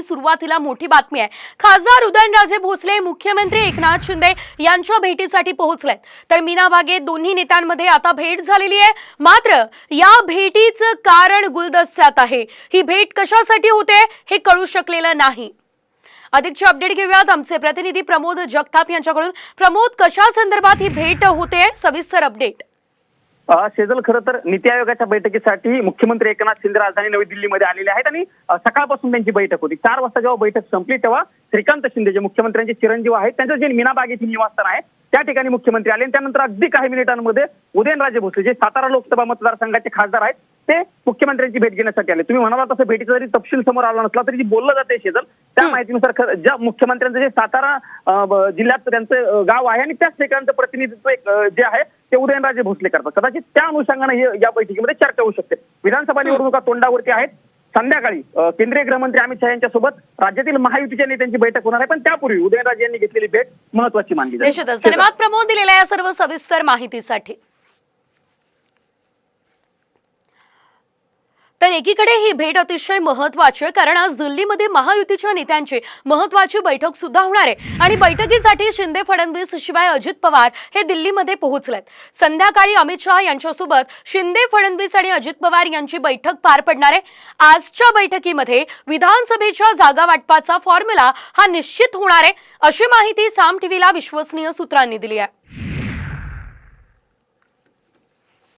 सुरुवातीला मोठी बातमी आहे। खासदार उदयनराजे भोसले मुख्यमंत्री एकनाथ शिंदे यांच्या भेटीसाठी पोहोचलेत। तर मीना बागेत दोन्ही नेत्यांमध्ये आता भेट झालेली आहे। मात्र या भेटीचं कारण गुलदस्त्यात आहे। ही भेट कशासाठी होते हे कळू शकलेलं नाही। अधिकची अपडेट घेऊयात आमचे प्रतिनिधी प्रमोद जगताप यांच्याकडून। प्रमोद, कशा संदर्भात ही भेट होते, सविस्तर अपडेट। शेजल, खरं तर नीती आयोगाच्या बैठकीसाठी मुख्यमंत्री एकनाथ शिंदे राजधानी नवी दिल्लीमध्ये आलेले आहेत आणि सकाळपासून त्यांची बैठक होती। 4 वाजता जेव्हा बैठक संपली तेव्हा श्रीकांत शिंदे जे मुख्यमंत्र्यांचे चिरंजीव आहेत त्यांचं जे मीना बाग येथील निवासस्थान आहे त्या ठिकाणी मुख्यमंत्री आले आणि त्यानंतर अगदी काही मिनिटांमध्ये उदयनराजे भोसले जे सातारा लोकसभा मतदारसंघाचे खासदार आहेत ते मुख्यमंत्र्यांची भेट घेण्यासाठी आले। तुम्ही म्हणाला तसं भेटीचा जरी तपशील समोर आला नसला तरी जी बोललं जाते शेजल, त्या माहितीनुसार ज्या मुख्यमंत्र्यांचं जे सातारा जिल्ह्यात त्यांचं गाव आहे आणि त्याच ठिकाणचं प्रतिनिधित्व जे आहे ते उदयनराजे भोसले करतात। कदाचित त्या अनुषंगाने या बैठकीमध्ये चर्चा होऊ शकते। विधानसभा निवडणुका तोंडावरती आहेत। संध्याकाळी केंद्रीय गृहमंत्री अमित शहा यांच्यासोबत राज्यातील महायुतीच्या नेत्यांची बैठक होणार आहे, पण त्यापूर्वी उदयनराजे यांनी घेतलेली भेट महत्त्वाची मानली जाते। निश्चितच धन्यवाद प्रमोद दिलेल्या या सर्व सविस्तर माहितीसाठी। तर एकीकडे ही भेट अतिशय महत्त्वाची आहे, कारण आज दिल्लीमध्ये महायुतीच्या नेत्यांची महत्त्वाची बैठक सुद्धा होणार आहे आणि बैठकीसाठी शिंदे फडणवीस शिवाय अजित पवार हे दिल्लीमध्ये पोहोचलेत। संध्याकाळी अमित शहा यांच्यासोबत शिंदे फडणवीस आणि अजित पवार यांची बैठक पार पडणार आहे। आजच्या बैठकीमध्ये विधानसभेच्या जागा वाटपाचा फॉर्म्युला हा निश्चित होणार आहे, अशी माहिती साम टीव्हीला विश्वसनीय सूत्रांनी दिली आहे।